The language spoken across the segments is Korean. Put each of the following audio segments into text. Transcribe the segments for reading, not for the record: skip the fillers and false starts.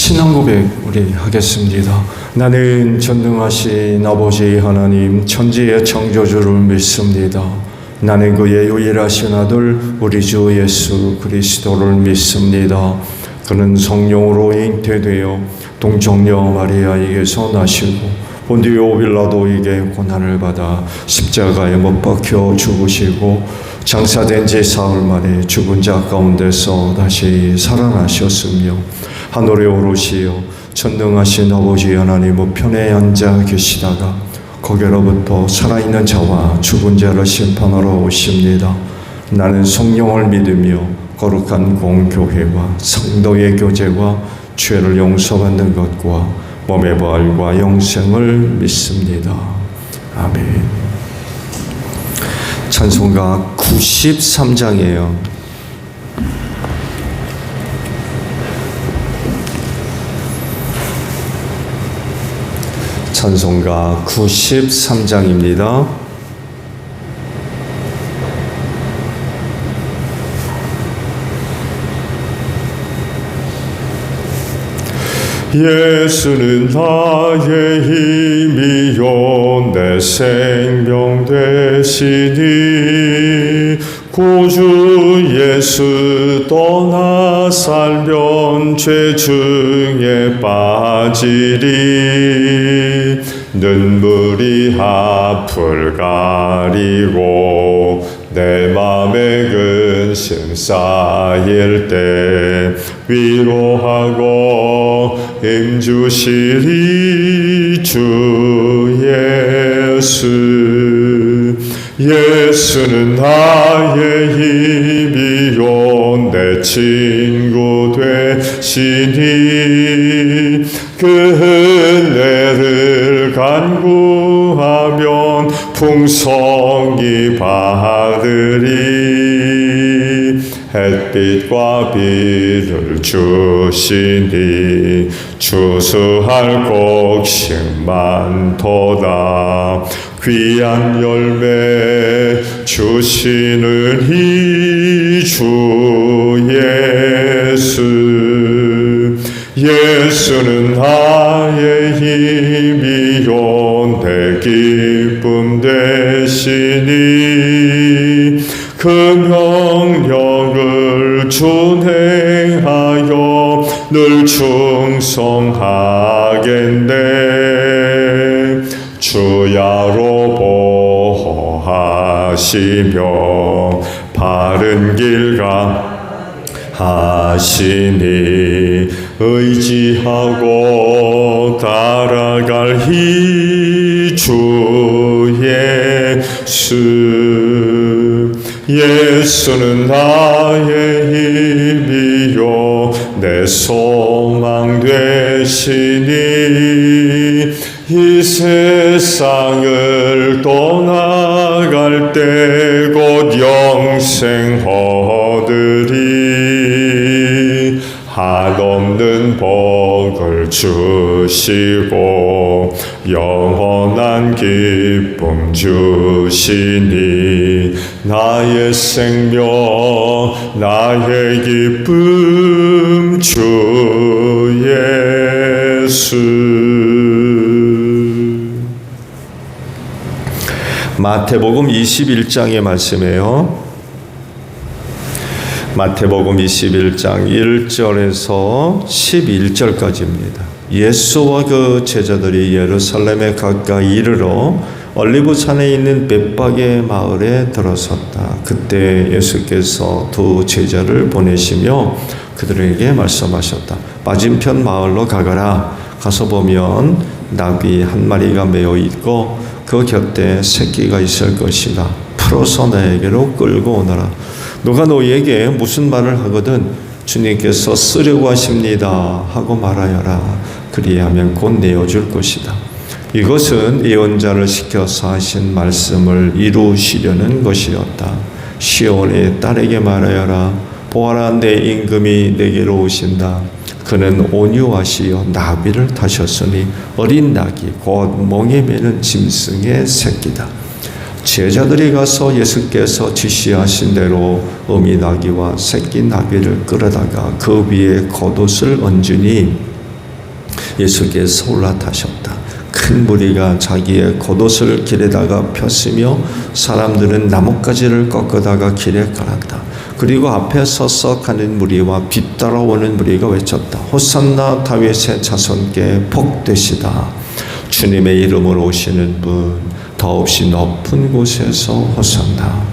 신앙 고백 우리 하겠습니다. 나는 전능하신 아버지 하나님 천지의 창조주를 믿습니다. 나는 그의 유일하신 아들 우리 주 예수 그리스도를 믿습니다. 그는 성령으로 잉태되어 동정녀 마리아에게서 나시고 본디오 빌라도에게 고난을 받아 십자가에 못 박혀 죽으시고 장사된 지 사흘 만에 죽은 자 가운데서 다시 살아나셨으며 하늘에 오르시어 전능하신 아버지 하나님 우편에 앉아 계시다가 거기로부터 살아있는 자와 죽은 자를 심판하러 오십니다. 나는 성령을 믿으며 거룩한 공교회와 성도의 교제와 죄를 용서받는 것과 몸의 부활과 영생을 믿습니다. 아멘. 찬송가 93장이에요. 찬송가 93장입니다. 예수는 나의 힘이요 내 생명 되시니 구주 예수 떠나 살면 죄 중에 빠지리 눈물이 앞을 가리고 내 맘에 근심 쌓일 때 위로하고 힘주시리 주 예수. 예수는 나의 힘이요 내 친구 되시니 그 은혜를 간구하면 풍성히 받으리. 햇빛과 비를 주시니 추수할 곡식 많도다. 귀한 열매 주시는 이 주 예수. 예수는 나의 힘이요 내 기쁨 되시니 그 명령을 준행하여 늘 충성하겠네. 주야로 보호하시며 바른 길 가하시니 의지하고 따라갈 이 주 예수. 예수는 나의 힘이요 내 소망 되시니 이 세상을 떠나갈 때 곧 영생 얻으리. 한없는 복을 주시고 영원한 기쁨 주시니 나의 생명 나의 기쁨 주 예수. 마태복음 21장의 말씀이에요. 마태복음 21장 1절에서 11절까지입니다. 예수와 그 제자들이 예루살렘에 가까이 이르러 올리브산에 있는 벳박의 마을에 들어섰다. 그때 예수께서 두 제자를 보내시며 그들에게 말씀하셨다. 맞은편 마을로 가거라. 가서 보면 나귀 한 마리가 메어 있고 그 곁에 새끼가 있을 것이다. 풀어서 나에게로 끌고 오너라. 누가 너희에게 무슨 말을 하거든 주님께서 쓰려고 하십니다 하고 말하여라. 그리하면 곧 내어줄 것이다. 이것은 예언자를 시켜서 하신 말씀을 이루시려는 것이었다. 시온의 딸에게 말하여라. 보아라, 내 임금이 내게로 오신다. 그는 온유하시어 나귀를 타셨으니 어린 나귀 곧 멍에 매는 짐승의 새끼다. 제자들이 가서 예수께서 지시하신 대로 어미 나귀와 새끼 나귀를 끌어다가 그 위에 겉옷을 얹으니 예수께서 올라타셨다. 큰 무리가 자기의 겉옷을 길에다가 폈으며 사람들은 나뭇가지를 꺾어다가 길에 깔았다. 그리고 앞에 서서 가는 무리와 뒤따라오는 무리가 외쳤다. 호산나 다윗의 자손께 복되시다. 주님의 이름으로 오시는 분, 더없이 높은 곳에서 호산나.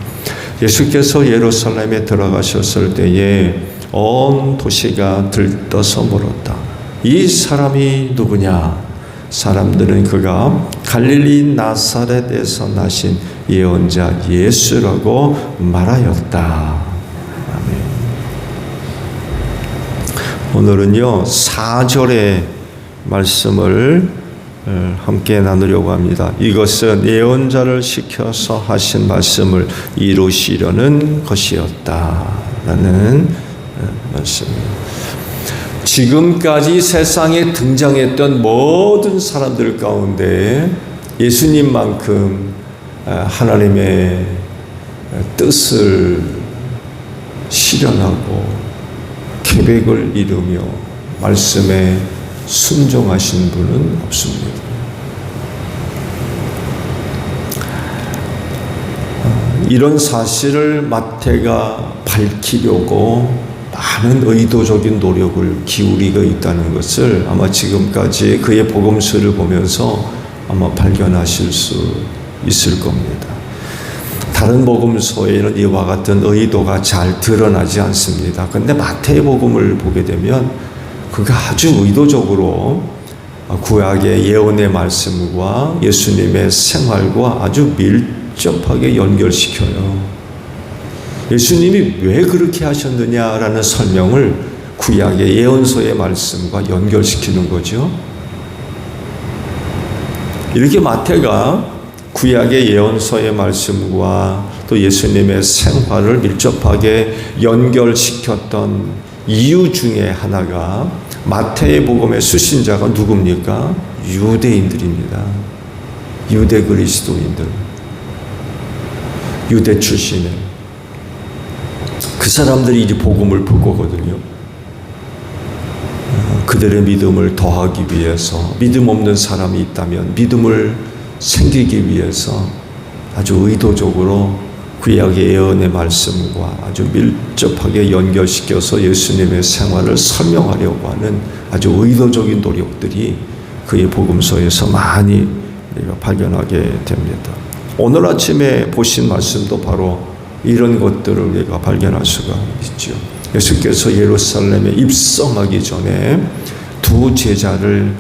예수께서 예루살렘에 들어가셨을 때에 온 도시가 들떠서 물었다. 이 사람이 누구냐? 사람들은 그가 갈릴리 나사렛에서 나신 예언자 예수라고 말하였다. 아멘. 오늘은요 4절의 말씀을 함께 나누려고 합니다. 이것은 예언자를 시켜서 하신 말씀을 이루시려는 것이었다라는 말씀입니다. 지금까지 세상에 등장했던 모든 사람들 가운데 예수님만큼 하나님의 뜻을 실현하고 계획을 이루며 말씀에 순종하신 분은 없습니다. 이런 사실을 마태가 밝히려고 많은 의도적인 노력을 기울이고 있다는 것을 아마 지금까지 그의 복음서를 보면서 아마 발견하실 수 있을 겁니다. 다른 복음서에는 이와 같은 의도가 잘 드러나지 않습니다. 그런데 마태의 복음을 보게 되면 그가 아주 의도적으로 구약의 예언의 말씀과 예수님의 생활과 아주 밀접하게 연결시켜요. 예수님이 왜 그렇게 하셨느냐라는 설명을 구약의 예언서의 말씀과 연결시키는 거죠. 이렇게 마태가 구약의 예언서의 말씀과 또 예수님의 생활을 밀접하게 연결시켰던 이유 중에 하나가 마태의 복음의 수신자가 누굽니까? 유대인들입니다. 유대 그리스도인들. 유대 출신의 그 사람들이 이제 복음을 볼 거거든요. 그들의 믿음을 더하기 위해서 믿음 없는 사람이 있다면 믿음을 생기기 위해서 아주 의도적으로 구약의 예언의 말씀과 아주 밀접하게 연결시켜서 예수님의 생활을 설명하려고 하는 아주 의도적인 노력들이 그의 복음서에서 많이 우리가 발견하게 됩니다. 오늘 아침에 보신 말씀도 바로 이런 것들을 우리가 발견할 수가 있죠. 예수께서 예루살렘에 입성하기 전에 두 제자를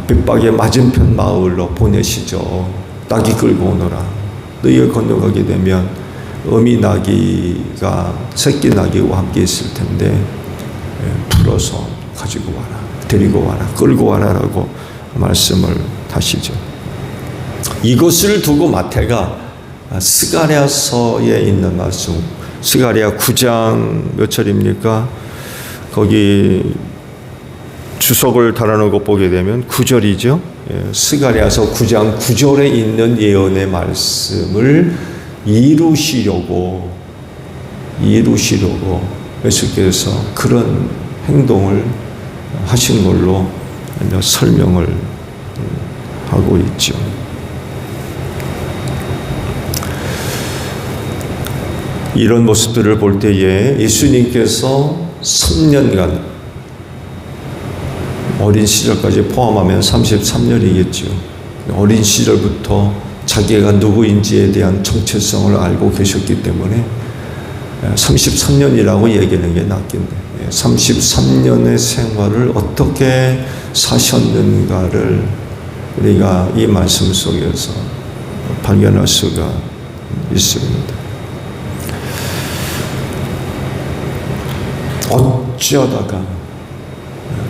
빗박의 맞은편 마을로 보내시죠. 낙이 끌고 오너라. 너희가 건너가게 되면 어미 나귀가 새끼 나귀와 함께 있을 텐데 풀어서 가지고 와라. 데리고 와라. 끌고 와라라고 말씀을 하시죠. 이것을 두고 마태가 스가랴서에 있는 말씀, 스가랴 9장 몇 절입니까? 거기 주석을 달아놓은 것 보게 되면 9절이죠. 스가랴서 9장 9절에 있는 예언의 말씀을 이루시려고 예수께서 그런 행동을 하신 걸로 설명을 하고 있죠. 이런 모습들을 볼 때에 예수님께서 3년간 어린 시절까지 포함하면 33년이겠죠. 어린 시절부터 자기가 누구인지에 대한 정체성을 알고 계셨기 때문에 33년이라고 얘기하는 게 낫겠네. 33년의 생활을 어떻게 사셨는가를 우리가 이 말씀 속에서 발견할 수가 있습니다.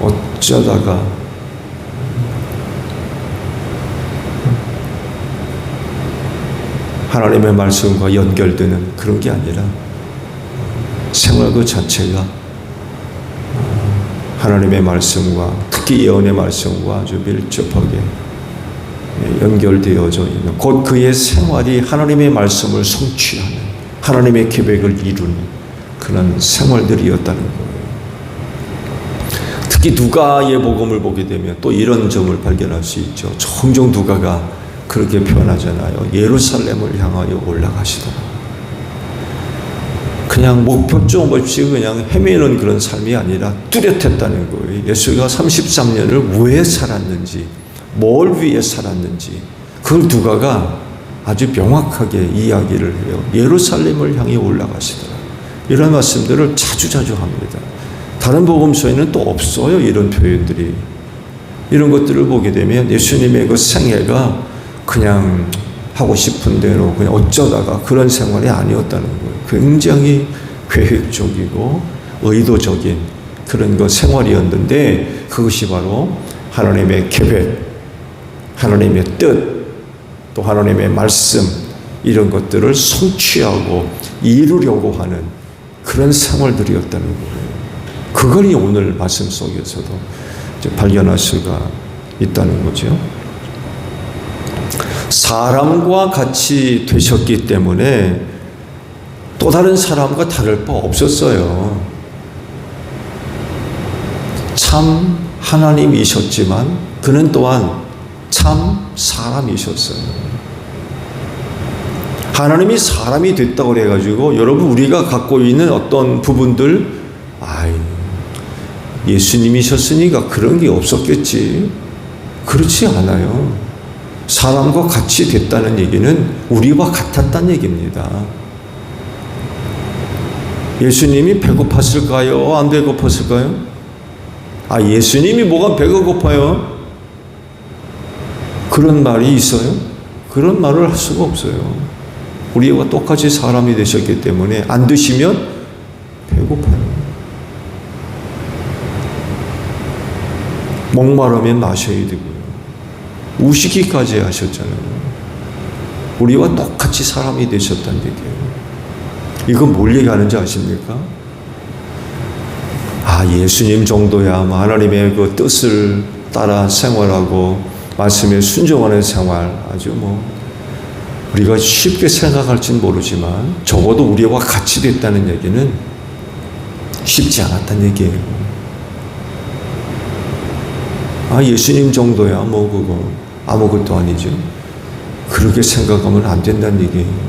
어쩌다가 하나님의 말씀과 연결되는 그런 게 아니라 생활 그 자체가 하나님의 말씀과 특히 예언의 말씀과 아주 밀접하게 연결되어져 있는 곧 그의 생활이 하나님의 말씀을 성취하는 하나님의 계획을 이루는 그런 생활들이었다는 거예요. 특히 누가의 복음을 보게 되면 또 이런 점을 발견할 수 있죠. 종종 누가가 그렇게 표현하잖아요. 예루살렘을 향하여 올라가시더라. 그냥 목표점 없이 그냥 헤매는 그런 삶이 아니라 뚜렷했다는 거예요. 예수가 33년을 왜 살았는지, 뭘 위해 살았는지, 그걸 누가가 아주 명확하게 이야기를 해요. 예루살렘을 향해 올라가시더라. 이런 말씀들을 자주자주 합니다. 다른 복음서에는 또 없어요. 이런 표현들이. 이런 것들을 보게 되면 예수님의 그 생애가 그냥 하고 싶은 대로 그냥 어쩌다가 그런 생활이 아니었다는 거예요. 굉장히 계획적이고 의도적인 그런 그 생활이었는데 그것이 바로 하나님의 계획, 하나님의 뜻, 또 하나님의 말씀 이런 것들을 성취하고 이루려고 하는 그런 생활들이었다는 거예요. 그걸 오늘 말씀 속에서도 발견할 수가 있다는 거죠. 사람과 같이 되셨기 때문에 또 다른 사람과 다를 바 없었어요. 참 하나님이셨지만 그는 또한 참 사람이셨어요. 하나님이 사람이 됐다고 그래가지고 여러분 우리가 갖고 있는 어떤 부분들 예수님이셨으니까 그런 게 없었겠지. 그렇지 않아요. 사람과 같이 됐다는 얘기는 우리와 같았다는 얘기입니다. 예수님이 배고팠을까요? 안 배고팠을까요? 예수님이 뭐가 배가 고파요? 그런 말이 있어요? 그런 말을 할 수가 없어요. 우리와 똑같이 사람이 되셨기 때문에 안 드시면 배고파요. 목마르면 마셔야 되고요. 우시기까지 하셨잖아요. 우리와 똑같이 사람이 되셨다는 얘기예요. 이건 뭘 얘기하는지 아십니까? 예수님 정도야 하나님의 그 뜻을 따라 생활하고 말씀에 순종하는 생활 아주 우리가 쉽게 생각할지는 모르지만 적어도 우리와 같이 됐다는 얘기는 쉽지 않았다는 얘기예요. 예수님 정도야 그거 아무것도 아니죠. 그렇게 생각하면 안 된다는 얘기예요.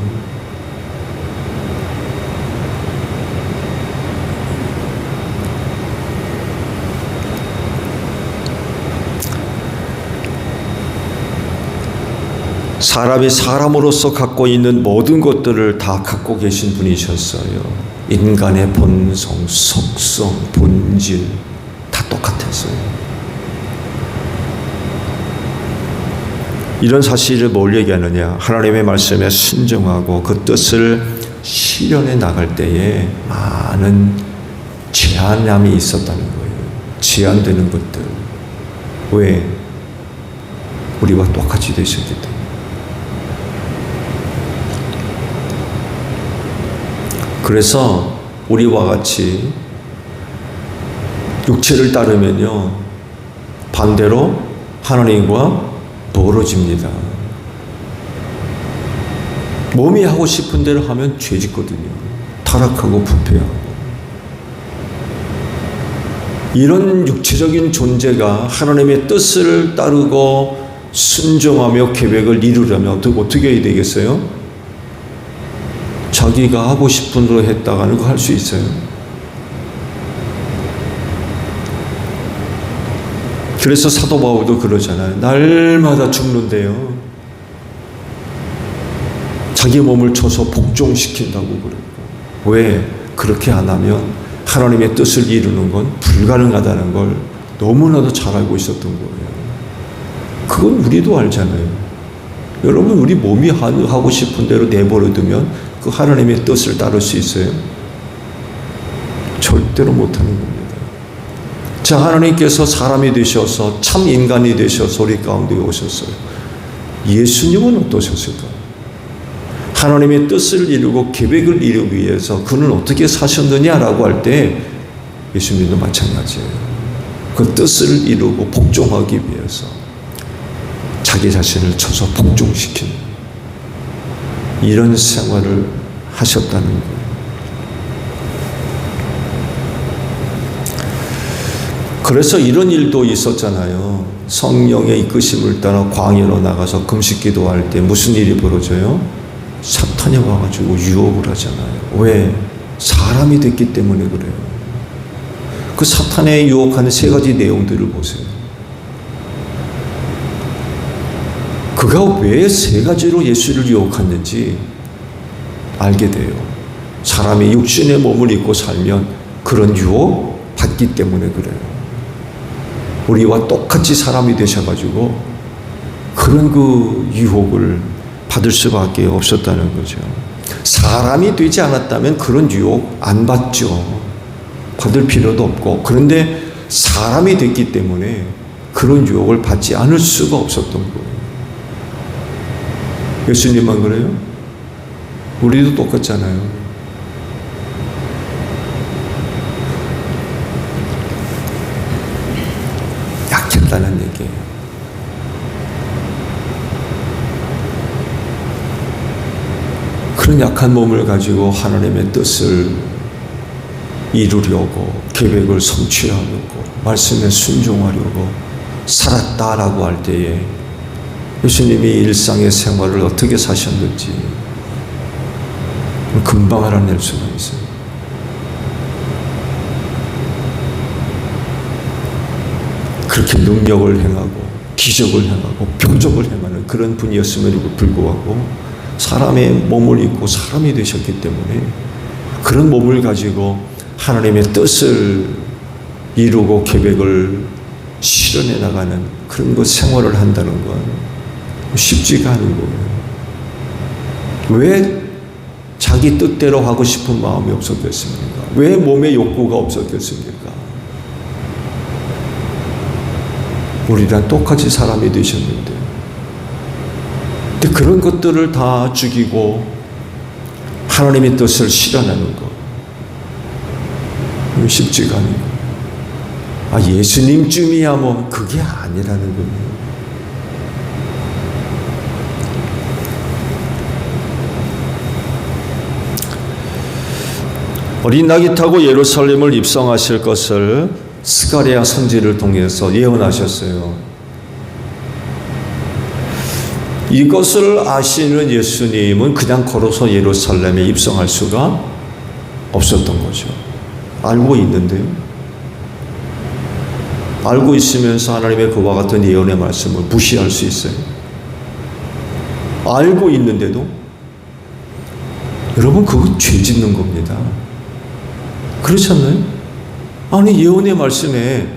사람이 사람으로서 갖고 있는 모든 것들을 다 갖고 계신 분이셨어요. 인간의 본성, 속성, 본질 다 똑같았어요. 이런 사실을 뭘 얘기하느냐? 하나님의 말씀에 순종하고 그 뜻을 실현해 나갈 때에 많은 제한함이 있었다는 거예요. 제한되는 것들. 왜? 우리와 똑같이 되셨기 때문에. 그래서 우리와 같이 육체를 따르면요, 반대로 하나님과 멀어집니다. 몸이 하고 싶은 대로 하면 죄짓거든요. 타락하고 부패하고. 이런 육체적인 존재가 하나님의 뜻을 따르고 순종하며 계획을 이루려면 어떻게 해야 되겠어요? 자기가 하고 싶은 대로 했다가는 거 할 수 있어요? 그래서 사도 바울도 그러잖아요. 날마다 죽는데요. 자기 몸을 쳐서 복종시킨다고 그랬고. 왜? 그렇게 안 하면 하나님의 뜻을 이루는 건 불가능하다는 걸 너무나도 잘 알고 있었던 거예요. 그건 우리도 알잖아요. 여러분, 우리 몸이 하고 싶은 대로 내버려두면 그 하나님의 뜻을 따를 수 있어요? 절대로 못하는 겁니다. 자, 하나님께서 사람이 되셔서 참 인간이 되셔서 우리 가운데 오셨어요. 예수님은 어떠셨을까? 하나님의 뜻을 이루고 계획을 이루기 위해서 그는 어떻게 사셨느냐라고 할 때 예수님도 마찬가지예요. 그 뜻을 이루고 복종하기 위해서 자기 자신을 쳐서 복종시키는 이런 생활을 하셨다는 거예요. 그래서 이런 일도 있었잖아요. 성령의 이끄심을 따라 광야로 나가서 금식 기도할 때 무슨 일이 벌어져요? 사탄이 와가지고 유혹을 하잖아요. 왜? 사람이 됐기 때문에 그래요. 그 사탄의 유혹하는 세 가지 내용들을 보세요. 그가 왜 세 가지로 예수를 유혹했는지 알게 돼요. 사람이 육신의 몸을 입고 살면 그런 유혹 받기 때문에 그래요. 우리와 똑같이 사람이 되셔가지고 그런 그 유혹을 받을 수밖에 없었다는 거죠. 사람이 되지 않았다면 그런 유혹 안 받죠. 받을 필요도 없고. 그런데 사람이 됐기 때문에 그런 유혹을 받지 않을 수가 없었던 거예요. 예수님만 그래요? 우리도 똑같잖아요. 약했다는 얘기예요. 그런 약한 몸을 가지고 하나님의 뜻을 이루려고, 계획을 성취하려고, 말씀에 순종하려고 살았다라고 할 때에 예수님이 일상의 생활을 어떻게 사셨는지 금방 알아낼 수가 있어요. 그렇게 능력을 행하고 기적을 행하고 표적을 행하는 그런 분이었음에도 불구하고 사람의 몸을 입고 사람이 되셨기 때문에 그런 몸을 가지고 하나님의 뜻을 이루고 계획을 실현해 나가는 그런 것 생활을 한다는 건 쉽지가 않은 거예요. 왜 자기 뜻대로 하고 싶은 마음이 없었겠습니까? 왜 몸의 욕구가 없었겠습니까? 우리랑 똑같이 사람이 되셨는데, 근데 그런 것들을 다 죽이고 하나님의 뜻을 실현하는 것 쉽지가 않은 거예요. 아, 예수님쯤이야 뭐 그게 아니라는 거예요. 어린 낙이 타고 예루살렘을 입성하실 것을 스가랴 선지를 통해서 예언하셨어요. 이것을 아시는 예수님은 그냥 걸어서 예루살렘에 입성할 수가 없었던 거죠. 알고 있는데요. 알고 있으면서 하나님의 그와 같은 예언의 말씀을 무시할 수 있어요. 알고 있는데도 여러분 그건 죄 짓는 겁니다. 그렇지 않나요? 아니 예언의 말씀에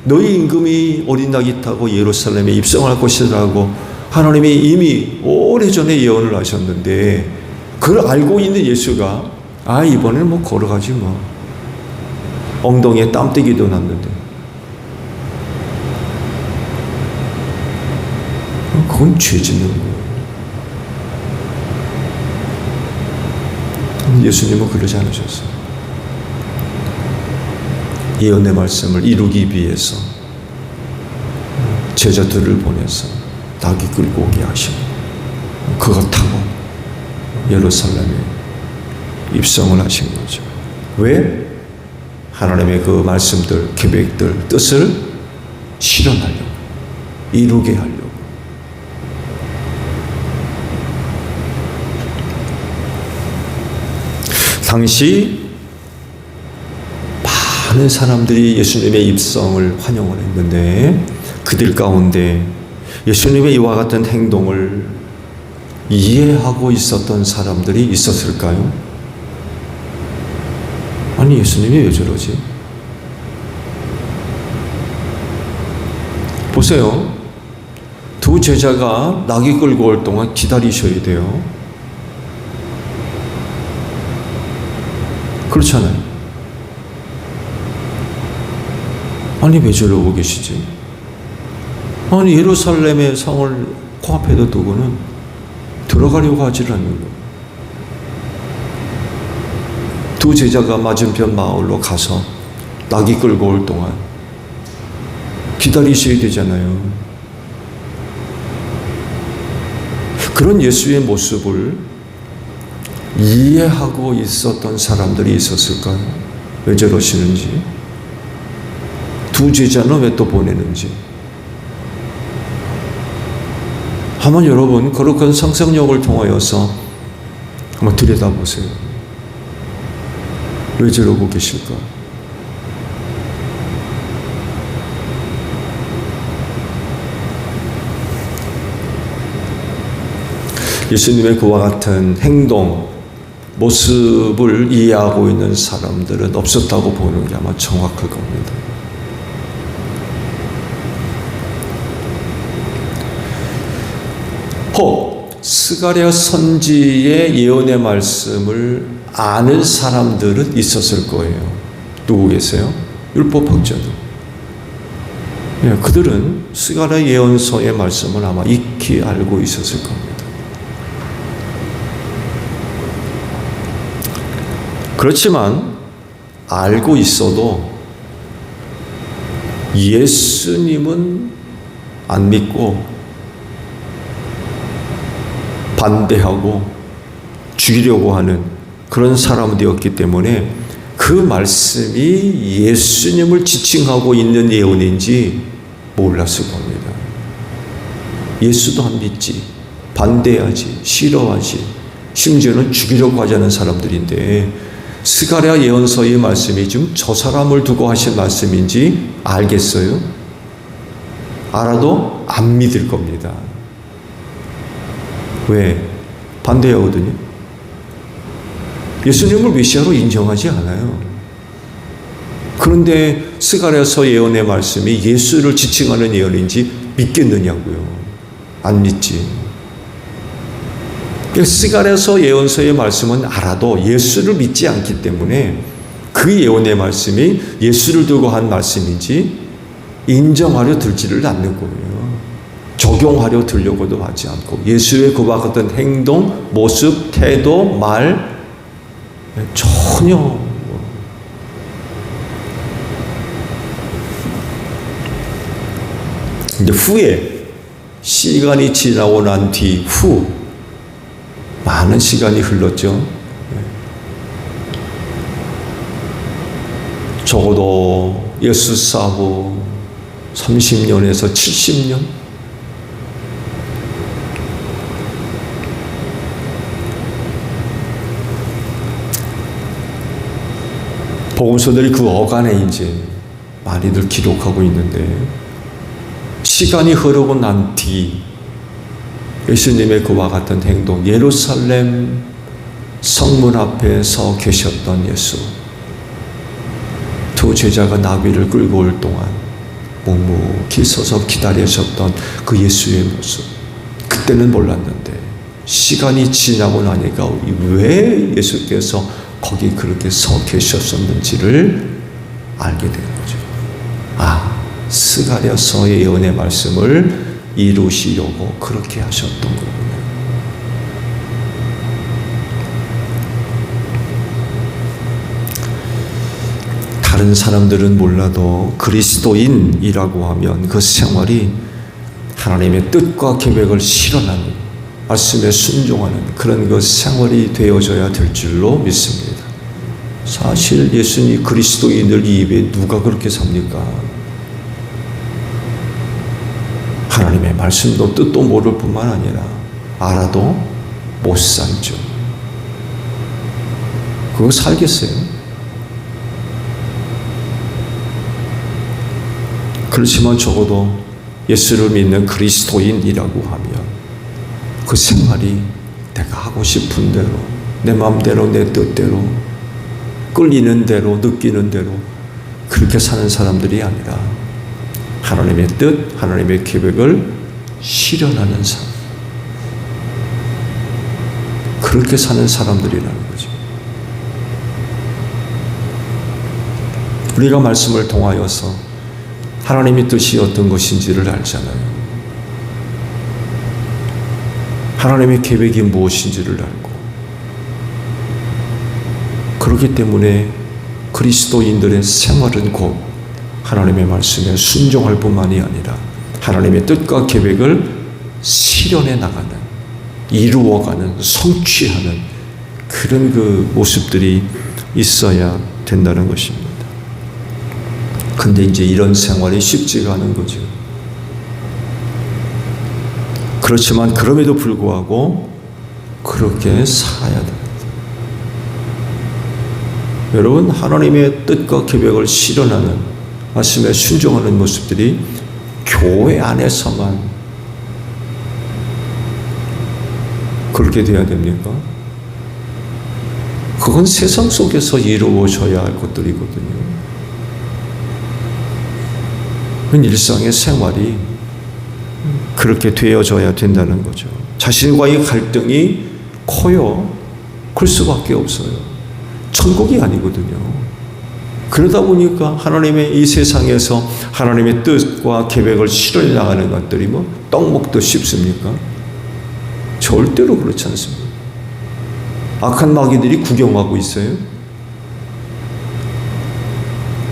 너희 임금이 어린 낙이 타고 예루살렘에 입성할 것이라고 하나님이 이미 오래전에 예언을 하셨는데 그걸 알고 있는 예수가 아 이번에는 뭐 걸어가지 뭐 엉덩이에 땀띠기도 났는데 그건 죄 짓는 거예요. 예수님은 그러지 않으셨어요. 예언의 말씀을 이루기 위해서 제자들을 보내서 낙이 끌고 오게 하시고 그거 타고 예루살렘에 입성을 하신 거죠. 왜? 하나님의 그 말씀들, 계획들, 뜻을 실현하려고, 이루게 하려고. 당시 많은 사람들이 예수님의 입성을 환영을 했는데 그들 가운데 예수님의 이와 같은 행동을 이해하고 있었던 사람들이 있었을까요? 아니 예수님이 왜 저러지? 보세요. 두 제자가 낙이 끌고 올 동안 기다리셔야 돼요. 그렇잖아요. 아니 왜 저러고 계시지? 아니 예루살렘의 성을 코앞에다 두고는 들어가려고 하질 않는 거예요. 두 제자가 맞은편 마을로 가서 낙이 끌고 올 동안 기다리셔야 되잖아요. 그런 예수의 모습을 이해하고 있었던 사람들이 있었을까요? 왜 저러시는지? 두 제자는 왜 또 보내는지. 한번 여러분 거룩한 상상력을 통하여서 한번 들여다보세요. 왜 저러고 계실까? 예수님의 그와 같은 행동, 모습을 이해하고 있는 사람들은 없었다고 보는 게 아마 정확할 겁니다. 혹 스가랴 선지의 예언의 말씀을 아는 사람들은 있었을 거예요. 누구 계세요? 율법학자들. 예, 그들은 스가랴 예언서의 말씀을 아마 익히 알고 있었을 겁니다. 그렇지만 알고 있어도 예수님은 안 믿고 반대하고 죽이려고 하는 그런 사람들이었기 때문에 그 말씀이 예수님을 지칭하고 있는 예언인지 몰랐을 겁니다. 예수도 안 믿지, 반대하지, 싫어하지, 심지어는 죽이려고 하자는 사람들인데 스가랴 예언서의 말씀이 지금 저 사람을 두고 하신 말씀인지 알겠어요? 알아도 안 믿을 겁니다. 왜? 반대하거든요. 예수님을 메시아로 인정하지 않아요. 그런데 스가랴서 예언의 말씀이 예수를 지칭하는 예언인지 믿겠느냐고요. 안 믿지. 스가랴서 예언서의 말씀은 알아도 예수를 믿지 않기 때문에 그 예언의 말씀이 예수를 두고 한 말씀인지 인정하려 들지를 않는 거예요. 적용하려 들려고도 하지 않고 예수의 그와 같은 행동, 모습, 태도, 말 전혀 이제 후에 시간이 지나고 난 뒤 많은 시간이 흘렀죠. 적어도 예수 사후 30년에서 70년? 복음서들이 그 어간에 이제 많이들 기록하고 있는데 시간이 흐르고 난 뒤 예수님의 그와 같은 행동, 예루살렘 성문 앞에 서 계셨던 예수, 두 제자가 나귀를 끌고 올 동안 묵묵히 서서 기다리셨던 그 예수의 모습, 그때는 몰랐는데 시간이 지나고 나니까 왜 예수께서 거기 그렇게 서 계셨었는지를 알게 된 거죠. 스가랴서의 예언의 말씀을 이루시려고 그렇게 하셨던 거군요. 다른 사람들은 몰라도 그리스도인이라고 하면 그 생활이 하나님의 뜻과 계획을 실현하는, 말씀에 순종하는 그런 그 생활이 되어져야 될 줄로 믿습니다. 사실 예수님 그리스도인들 입에 누가 그렇게 삽니까? 하나님의 말씀도 뜻도 모를 뿐만 아니라 알아도 못 살죠. 그거 살겠어요? 그렇지만 적어도 예수를 믿는 그리스도인이라고 하면 그 생활이 내가 하고 싶은 대로, 내 마음대로, 내 뜻대로, 끌리는 대로, 느끼는 대로 그렇게 사는 사람들이 아니라 하나님의 뜻, 하나님의 계획을 실현하는 삶, 그렇게 사는 사람들이라는 거죠. 우리가 말씀을 통하여서 하나님의 뜻이 어떤 것인지를 알잖아요. 하나님의 계획이 무엇인지를 알고, 그렇기 때문에 그리스도인들의 생활은 곧 하나님의 말씀에 순종할 뿐만이 아니라 하나님의 뜻과 계획을 실현해 나가는, 이루어가는, 성취하는 그런 그 모습들이 있어야 된다는 것입니다. 근데 이제 이런 생활이 쉽지가 않은 거죠. 그렇지만 그럼에도 불구하고 그렇게 살아야 됩니다. 여러분, 하나님의 뜻과 계획을 실현하는, 말씀에 순종하는 모습들이 교회 안에서만 그렇게 돼야 됩니까? 그건 세상 속에서 이루어져야 할 것들이거든요. 그건 일상의 생활이 그렇게 되어져야 된다는 거죠. 자신과의 갈등이 커요. 클 수밖에 없어요. 천국이 아니거든요. 그러다 보니까 하나님의 이 세상에서 하나님의 뜻과 계획을 실현해 나가는 것들이 뭐 떡 먹듯 쉽습니까? 절대로 그렇지 않습니다. 악한 마귀들이 구경하고 있어요.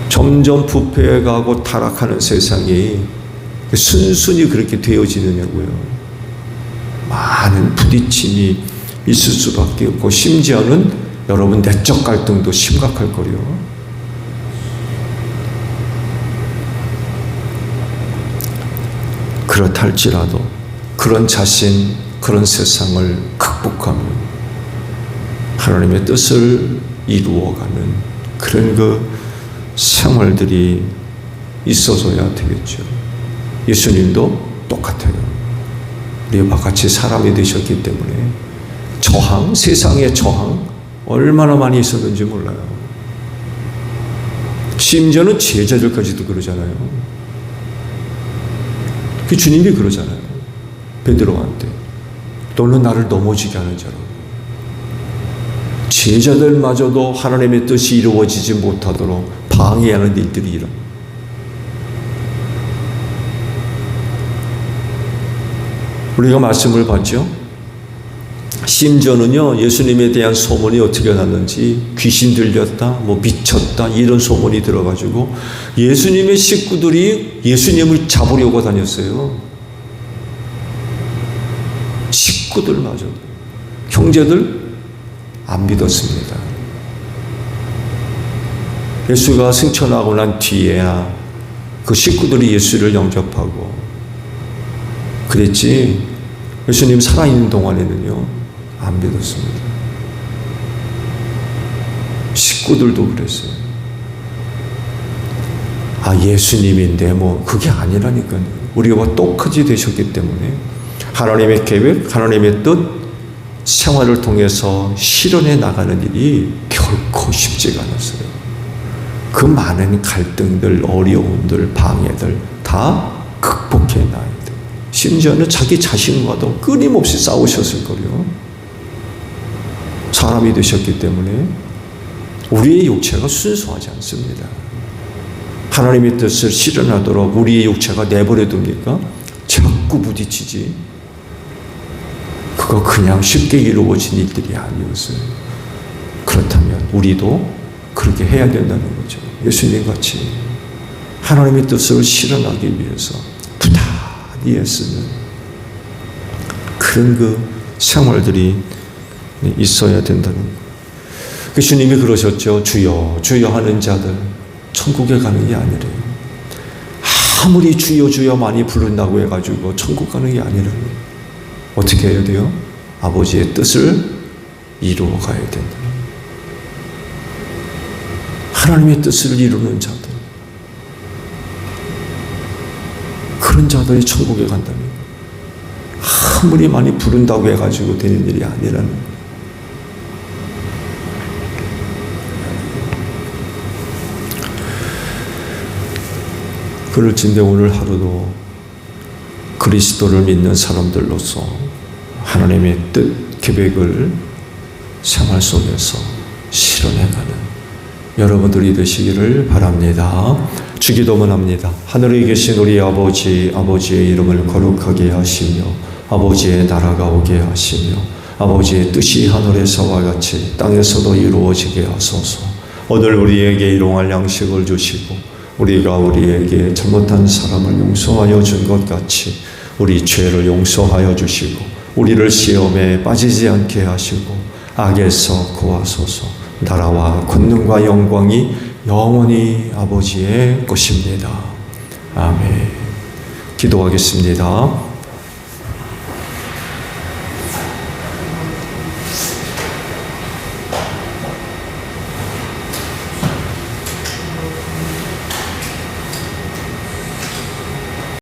점점 부패해가고 타락하는 세상이 순순히 그렇게 되어지느냐고요. 많은 부딪힘이 있을 수밖에 없고, 심지어는 여러분 내적 갈등도 심각할 거요. 그렇다 할지라도 그런 자신, 그런 세상을 극복하며 하나님의 뜻을 이루어가는 그런 그 생활들이 있어져야 되겠죠. 예수님도 똑같아요. 우리와 같이 사람이 되셨기 때문에 저항, 세상의 저항 얼마나 많이 있었는지 몰라요. 심지어는 제자들까지도 그러잖아요. 그 주님이 그러잖아요. 베드로한테 너는 나를 넘어지게 하는 자라고. 제자들마저도 하나님의 뜻이 이루어지지 못하도록 방해하는 일들이 일어납니다. 우리가 말씀을 봤죠. 심지어는요, 예수님에 대한 소문이 어떻게 났는지, 귀신 들렸다, 뭐 미쳤다, 이런 소문이 들어가지고 예수님의 식구들이 예수님을 잡으려고 다녔어요. 식구들마저, 형제들 안 믿었습니다. 예수가 승천하고 난 뒤에야 그 식구들이 예수를 영접하고 그랬지, 예수님 살아있는 동안에는요 안 믿었습니다. 식구들도 그랬어요. 아, 예수님인데 뭐 그게 아니라니까요. 우리와 똑같이 되셨기 때문에 하나님의 계획, 하나님의 뜻, 생활을 통해서 실현해 나가는 일이 결코 쉽지가 않았어요. 그 많은 갈등들, 어려움들, 방해들 다 극복해 나가야 돼요. 심지어는 자기 자신과도 끊임없이 싸우셨을 거예요. 사람이 되셨기 때문에 우리의 육체가 순수하지 않습니다. 하나님의 뜻을 실현하도록 우리의 육체가 내버려 둡니까? 자꾸 부딪히지. 그거 그냥 쉽게 이루어진 일들이 아니었어요. 그렇다면 우리도 그렇게 해야 된다는 거죠. 예수님 같이 하나님의 뜻을 실현하기 위해서 부단히 애쓰는 그런 그 생활들이 있어야 된다는 거예요. 그 주님이 그러셨죠. 주여 주여 하는 자들 천국에 가는 게 아니래요. 아무리 주여 주여 많이 부른다고 해가지고 천국 가는 게 아니라는 거예요. 어떻게 해야 돼요? 아버지의 뜻을 이루어 가야 된다. 하나님의 뜻을 이루는 자들, 그런 자들이 천국에 간다는 거예요. 아무리 많이 부른다고 해가지고 되는 일이 아니라는 거예요. 그럴진데 오늘 하루도 그리스도를 믿는 사람들로서 하나님의 뜻, 계획을 생활 속에서 실현해가는 여러분들이 되시기를 바랍니다. 주기도문 합니다. 하늘에 계신 우리 아버지, 아버지의 이름을 거룩하게 하시며 아버지의 나라가 오게 하시며 아버지의 뜻이 하늘에서와 같이 땅에서도 이루어지게 하소서. 오늘 우리에게 일용할 양식을 주시고 우리가 우리에게 잘못한 사람을 용서하여 준 것 같이 우리 죄를 용서하여 주시고 우리를 시험에 빠지지 않게 하시고 악에서 구하소서. 나라와 권능과 영광이 영원히 아버지의 것입니다. 아멘. 기도하겠습니다.